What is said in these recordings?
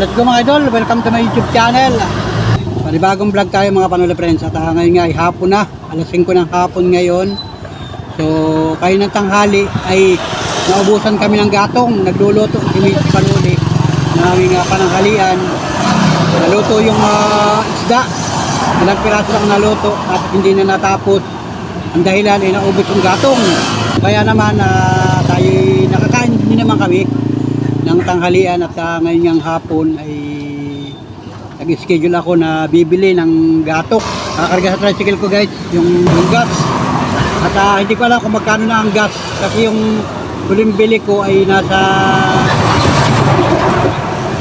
Let's go mga idol, welcome to my YouTube channel. Panibagong vlog tayo mga Panoli Friends. At ngayon nga ay hapon na, alas 5 ng hapon ngayon. So kayo ng tanghali ay naubusan kami ng gatong. Nagluluto si Miss Panoli ng aming pananghalian. Naluto yung isda, ilang piraso lang naluto at hindi na natapos. Ang dahilan ay naubos yung gatong. Kaya naman tayo nakakain din naman kami ng tanghalian at ngayong hapon ay nag-schedule ako na bibili ng gatok. Kakarga sa tricycle ko guys, yung gas. At hindi ko alam kung magkano na ang gas kasi yung huling bili ko ay nasa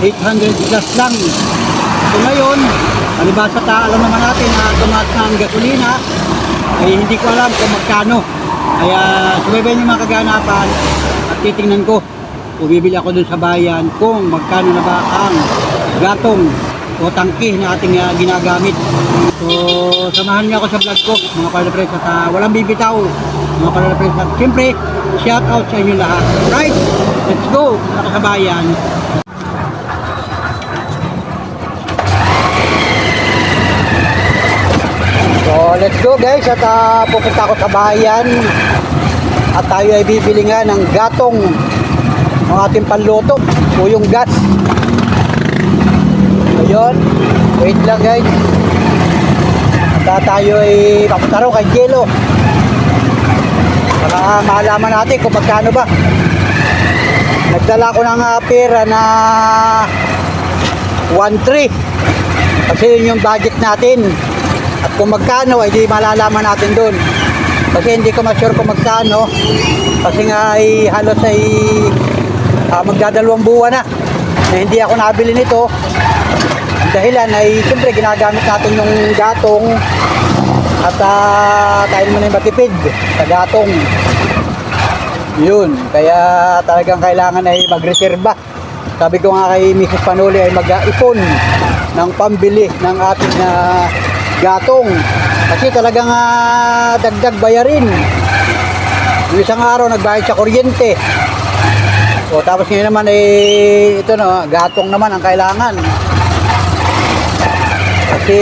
800 gas lang. So ngayon, palibasa alam naman natin na tumaas na ang gasolina ay hindi ko alam kung magkano. Kaya subaybayin yung mga kaganapan at titingnan ko. Bibili ako dun sa bayan kung magkano na ba ang gatong o tangke na ating ginagamit. So samahan niyo ako sa vlog ko mga Panoli Friends at walang bibitaw mga Panoli Friends. At siyempre shout out sa inyo lahat. Right, let's go sa bayan. So let's go guys at pupunta ako sa bayan at tayo ay bibili nga ng gatong ang ating panluto o yung gas. Ayun, wait lang guys. At tayo ay papunta raw kay Jello para malaman natin kung magkano ba. Nagdala ko ng pera na 1.3 kasi yun yung budget natin. At kung magkano ay di malalaman natin dun kasi hindi ko ma-sure kung magkano kasi nga ay halos ay magdadalawang buwan na hindi ako nabili nito. Ang dahilan ay siyempre ginagamit natin yung gatong at tayo naman ay matipid sa gatong yun, kaya talagang kailangan ay magreserba. Sabi ko nga kay Mrs. Panoli ay mag-ipon ng pambili ng ating gatong kasi talagang dagdag bayarin. Yung isang araw nagbayad sa kuryente. O tapos ngayon naman ito no, gatong naman ang kailangan. Kasi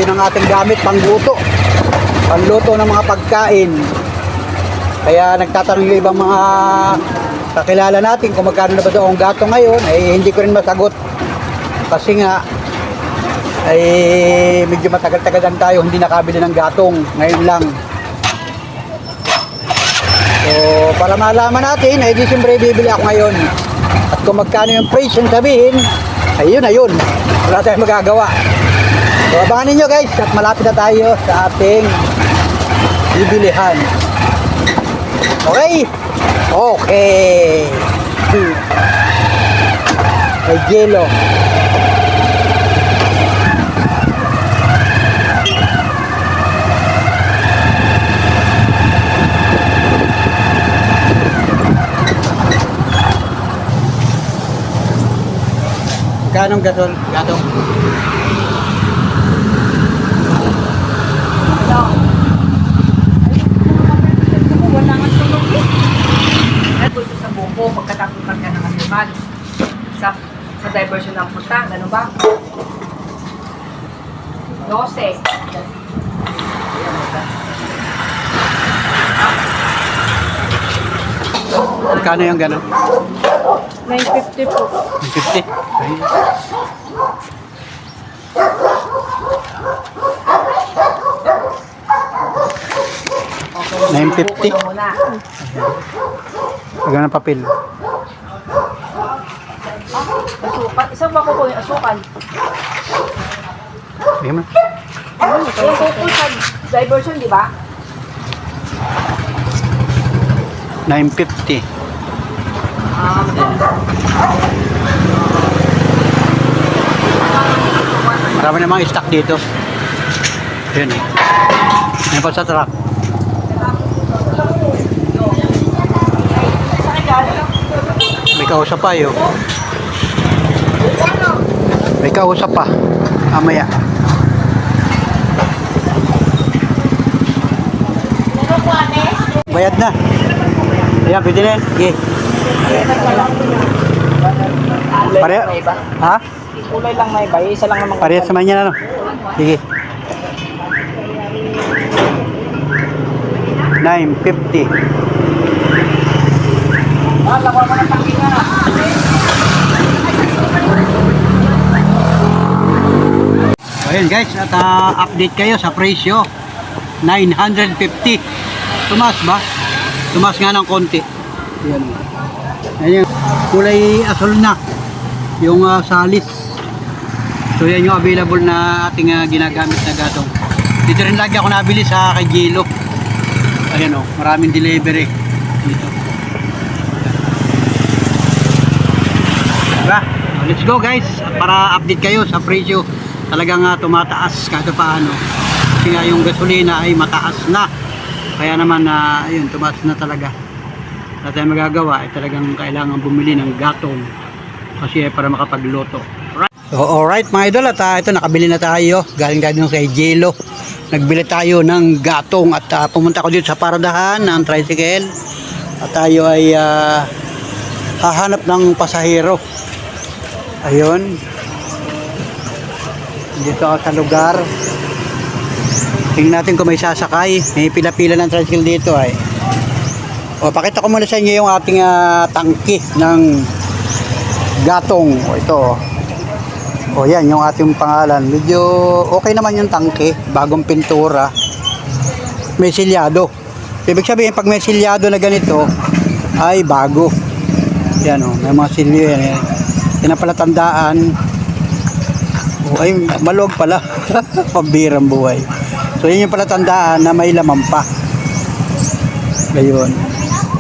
yun ang ating gamit pangluto. Pangluto ng mga pagkain. Kaya nagtatanong yung ibang mga kakilala natin kung magkano na ba daw ang gatong ngayon, ay hindi ko rin masagot. Kasi nga ay medyo matagal-tagalan tayo hindi nakabili ng gatong ngayon lang. So, para malaman natin, ay di siyempre bibili ako ngayon. At kung magkano yung price yung sabihin, ayun na yun. Wala tayong magagawa. So, abangan ninyo guys, at malapit na tayo sa ating bibilihan. Okay? Okay. May Jello. Kanong gatong? Wala nga tulog eh. At ito sa buko, pagkatapos ka ng animal. Sa diversion ng punta, gano'n ba? 12. Magkano yung gano'n? 950 po. 50? Ay. Okay, 950? Pagano ng papel? Asukal. Isang bako po yung asukal. Ayun mo. Yung kuko sa diversion, di ba? 950. Marami namang stock dito. Yun eh. Yan pa sa truck. May kausap pa yun. May kausap pa. Amaya. Bayad na. Ayan, pwede na. Sige. Pare, ha? Kulay lang may iba, isa lang naman. Parehas naman yan, ano? Sige. 950. Lakuha mo ng tangki na. Ayun guys, at update kayo sa presyo. 950. Tumas ba? Tumas nga ng konti. Yan. Ayan yung kulay asol na. Yung salis. So yan yung available na ating ginagamit na gatong. Dito rin lagi ako nabili sa kay Gilo. Ayan o, maraming delivery dito. Diba? Let's go guys, para update kayo sa presyo. Talagang tumataas kahit paano. Kasi nga yung gasolina ay mataas na. Kaya naman ayun, tumaas na talaga. Wala tayong magagawa, ay talagang kailangan bumili ng gatong. Kasi para makapagluto. So, alright mga idol, at ito nakabili na tayo. Galing kay Gilo. Nagbili tayo ng gatong at pumunta ko dito sa paradahan ng tricycle. At tayo ay hahanap ng pasahero. Ayun. Dito ako sa lugar. Tingnan natin kung may sasakay. May pila-pila ng tricycle dito ay. O, pakita ko muna sa inyo yung ating tangki ng gatong. O, ito. O, yan yung ating pangalan. Medyo okay naman yung tangke. Bagong pintura. May silyado. Ibig sabihin, pag may silyado na ganito, ay bago. Yan o, may mga silyo yan. Yan ang palatandaan. O, ay, malog pala. Pambirang buhay. So, yan yung palatandaan na may laman pa. Ngayon.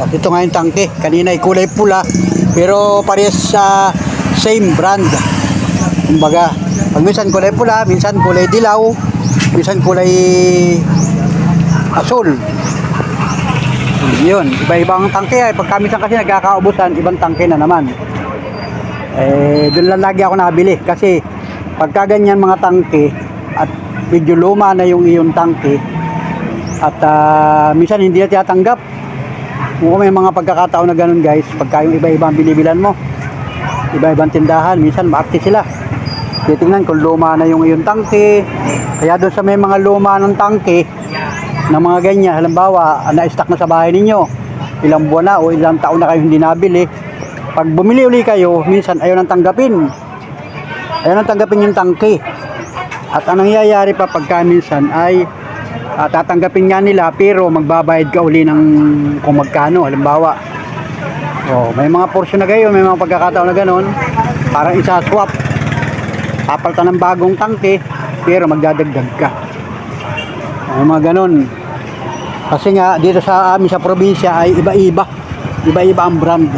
At ito nga yung tangke. Kanina ay kulay pula. Pero parehas sa same brand. Kumbaga, pag minsan kulay pula, minsan kulay dilaw, minsan kulay asul. Yun, iba-ibang tangke ay pagka minsan kasi nagkakaubusan, ibang tangke na naman. Doon lang lagi ako nabili kasi pagka ganyan mga tangke at medyo luma na yung iyong tangke at minsan hindi na tinatanggap. Kung may mga pagkakataon na ganun guys, pagka yung iba-ibang binibilan mo, iba-ibang tindahan, minsan maakti sila. Titingnan kung luma na yung iyong tangke. Kaya doon sa may mga luma ng tangke na mga ganyan, halimbawa na-stock na sa bahay ninyo, ilang buwan na o ilang taon na kayo hindi nabili, pag bumili uli kayo, minsan ayaw nang tanggapin yung tangke. At anong nangyayari pa pagka minsan ay tatanggapin nga nila pero magbabayad ka uli ng kung magkano, halimbawa may mga portion na kayo, may mga pagkakataon na gano'n, parang isa-swap, papalitan ng bagong tangke pero magdadagdag ka. May mga gano'n kasi nga dito sa amin sa probinsya ay iba-iba ang brand.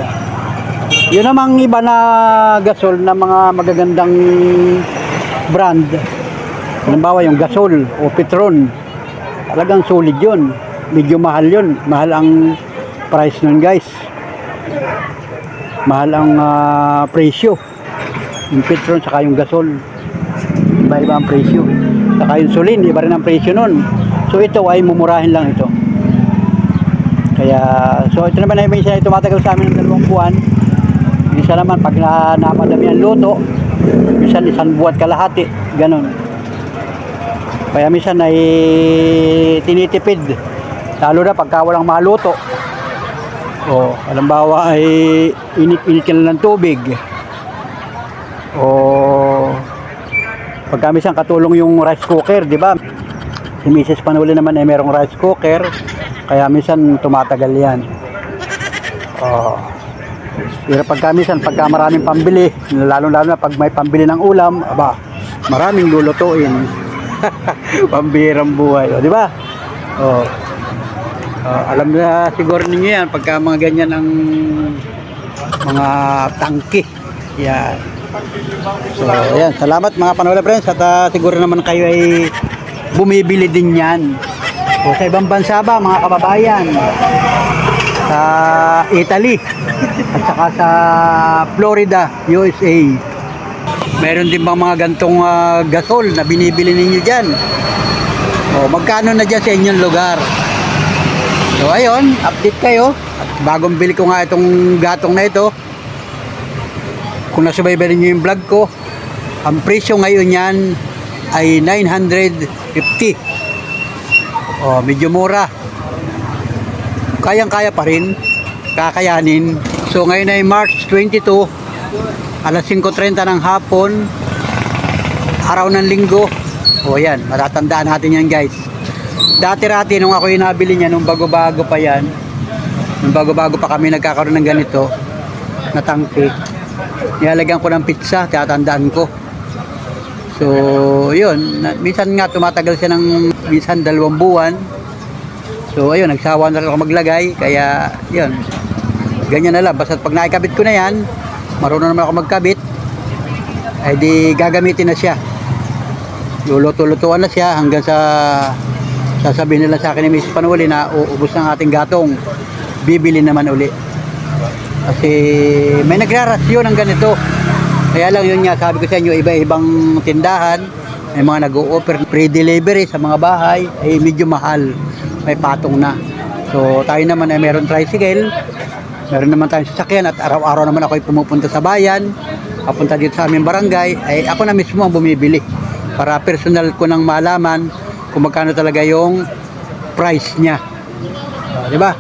Yun namang iba na gasol na mga magagandang brand, halimbawa yung gasol o Petron, talagang solid yun, medyo mahal yun, mahal ang price nun guys, mahal ang presyo. Yung Petron saka yung gasol, iba-iba ang presyo. Saka yung sulin, iba rin ang presyo nun. So ito ay mumurahin lang ito. Kaya, so ito naman ay may isa tumatagal sa amin ng 2 buwan. Isa naman pag napadami ang luto, minsan 1 buwan kalahati, ganun. Kaya minsan ay tinitipid, lalo na pagka walang maluto. O, halimbawa ay init-init ka lang ng tubig. O pagka minsan katulong yung rice cooker, di ba? Si Mrs. Panuli naman ay merong rice cooker, kaya minsan tumatagal yan. Pero pagka minsan, pagka maraming pambili, lalo na pag may pambili ng ulam, aba, maraming lulutuin. Pambirang buhay, di ba? Alam na siguro ninyo yan pagka mga ganyan ang mga tangke. Yan. So, ayan. Salamat mga Panola Friends at siguro naman kayo ay bumibili din yan. O sa ibang bansa ba mga kababayan? Sa Italy at saka sa Florida, USA. Meron din bang mga gantong gasol na binibili ninyo dyan? O magkano na dyan sa inyong lugar? So ayun, update kayo. At bagong bili ko nga itong gatong na ito. Kung nasubaybay niyo yung vlog ko, ang presyo ngayon yan ay 950. Oh, medyo mura. Kayang-kaya pa rin, kakayanin. So ngayon ay March 22, alas 5:30 ng hapon, araw ng linggo. O yan, matatandaan natin yan guys. Dati-rati nung ako yung nabili niya, nung bago-bago pa yan, nung bago-bago pa kami nagkakaroon ng ganito na tangke, nilalagyan ko ng pizza, tatandaan ko. So yun, minsan nga tumatagal siya ng minsan 2 buwan. So ayun, nagsawa na rin ako maglagay, kaya yun, ganyan na lang. Basta pag nakikabit ko na yan, marunong naman ako magkabit, ay di gagamitin na siya. Luluto-lutuan na siya hanggang sa sasabihin nila sa akin ni Mrs. Panuli na uubos ng ating gatong, bibili naman uli. Kasi may nagrarasyon ng ganito. Kaya lang yun nga, sabi ko sa inyo, iba-ibang tindahan, may mga nag-o-offer free delivery sa mga bahay, ay medyo mahal, may patong na. So tayo naman ay meron tricycle, meron naman tayong sasakyan, at araw-araw naman ako ay pumupunta sa bayan, papunta dito sa aming barangay, ay ako na mismo ang bumibili para personal ko nang malaman kung magkano talaga yung price niya. Di ba?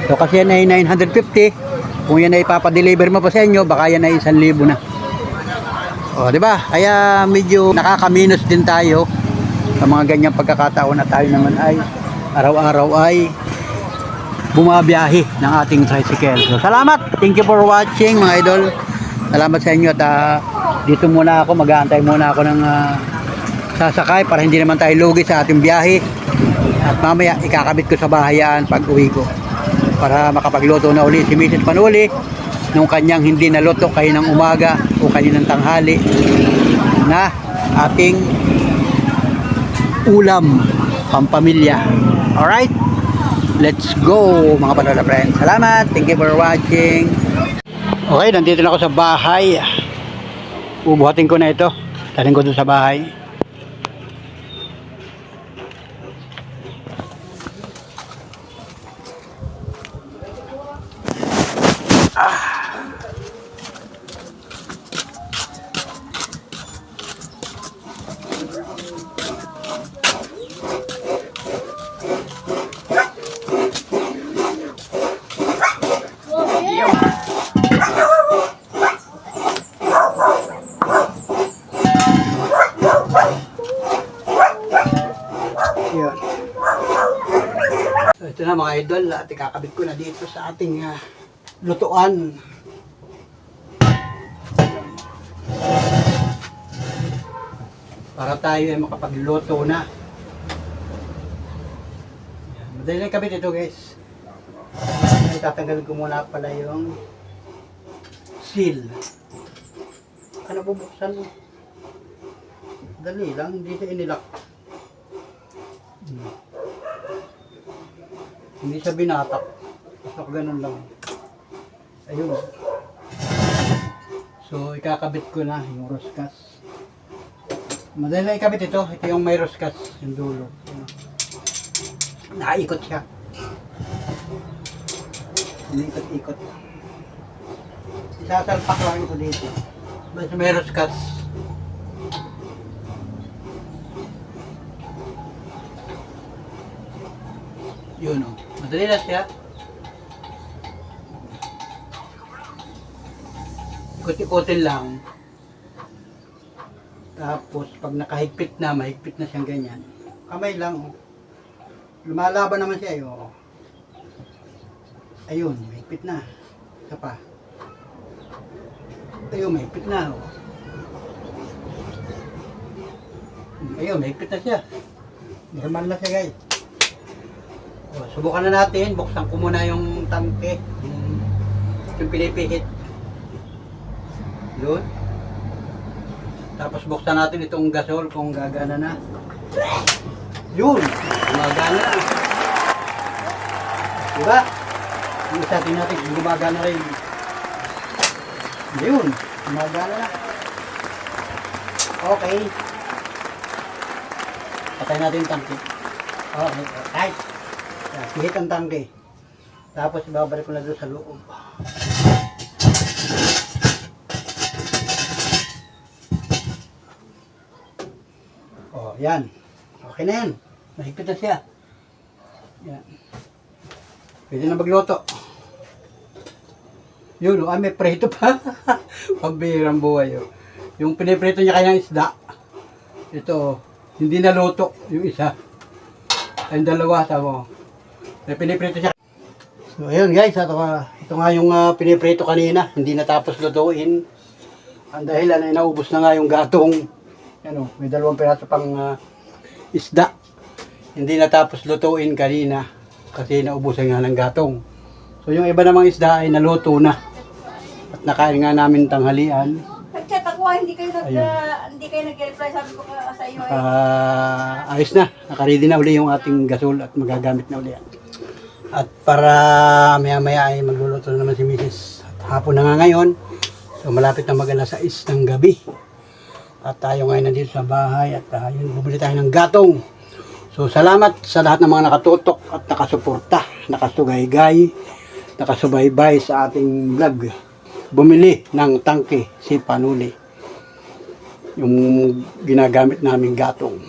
So kasi yan ay 950. Kung yan ay ipapadeliver mo pa sa inyo, baka yan ay 1,000 na. O, di ba? Kaya medyo nakaka-minus din tayo sa mga ganyang pagkakataon na tayo naman ay araw-araw ay bumabiyahe ng ating tricycle. So, salamat. Thank you for watching mga idol. Salamat sa inyo at dito muna ako, mag-aantay muna ako ng sasakay para hindi naman tayo lugi sa ating biyahe. At mamaya ikakabit ko sa bahayan pag uwi ko para makapagluto na uli si Mrs. Panuli nung kanyang hindi naluto kaninang umaga o kaninang tanghali na ating ulam pampamilya. Alright, let's go mga Panola friends. Salamat, thank you for watching. Okay, nandito na ako sa bahay. Ubuhatin ko na ito, taling ko dun sa bahay. Yun. So ito na mga idol, at ikakabit ko na dito sa ating lutuan. Para tayo ay makapagluto na. Yan. Madali na ikabit ito guys. Tatanggalin ko muna pala yung seal. Ano bubuksan mo? Dali lang, hindi siya inilak. Hindi siya binatak. Basta ganun lang. Ayun. So ikakabit ko na yung roskas. Madali na ikabit ito. Ito yung may roskas, yung dulo. Nakaikot siya. Inikot-ikot. Isasalpak lang ito dito. Basta may roskas. Yun o. Madali na siya. Ikot-ikotin lang. Tapos pag nakahigpit na, mahigpit na siyang ganyan. Kamay lang o. Lumalaban naman siya o. Ayun, mahigpit na. Isa pa. Ayun, mahigpit na o. Ayun, mahigpit na siya. Normal na siya guys. O, subukan na natin. Buksan ko muna yung tangke. Yung pinipihit. Yun. Tapos buksan natin itong gasol kung gagana na. Yun! Gumagana na. Diba? Yung isa din natin, gumagana rin. Yun! Gumagana na. Okay. Patay natin yung tangke. Okay. Right. Pihit ang tangke. Tapos ibabalik ko na doon sa loob. Oh, yan. Okay na yan. Mahigpit na siya. Yan. Pwede na magluto. Yun, oh, may preto pa. Pambihirang buhay. Oh. Yung piniprito niya kanyang isda. Ito, hindi naluto yung isa. Yung dalawa, tama. May piniprito siya. So, ayun guys. Ito nga yung piniprito kanina. Hindi natapos lutuin. Ang dahilan ay naubos na nga yung gatong. Ano, may 2 piraso pang isda. Hindi natapos lutuin kanina kasi naubusan nga ng gatong. So yung iba namang isda ay naluto na. At nakain nga namin tanghalian. Nag-chat ako, hindi kayo nag-reply, sabi ko sa iyo Ayos na, nakaready na uli yung ating gasol at magagamit na uli yan. At para maya-maya ay magluluto na naman si Mrs. At hapon na nga ngayon. So malapit na mag-alas 6 ng gabi. At tayo ngayon nandito sa bahay at yun, bumili tayo ng gatong. So salamat sa lahat ng mga nakatutok at nakasuporta, nakasugaygay, nakasubaybay sa ating vlog. Bumili ng tangke si Panuli. Yung ginagamit naming gatong.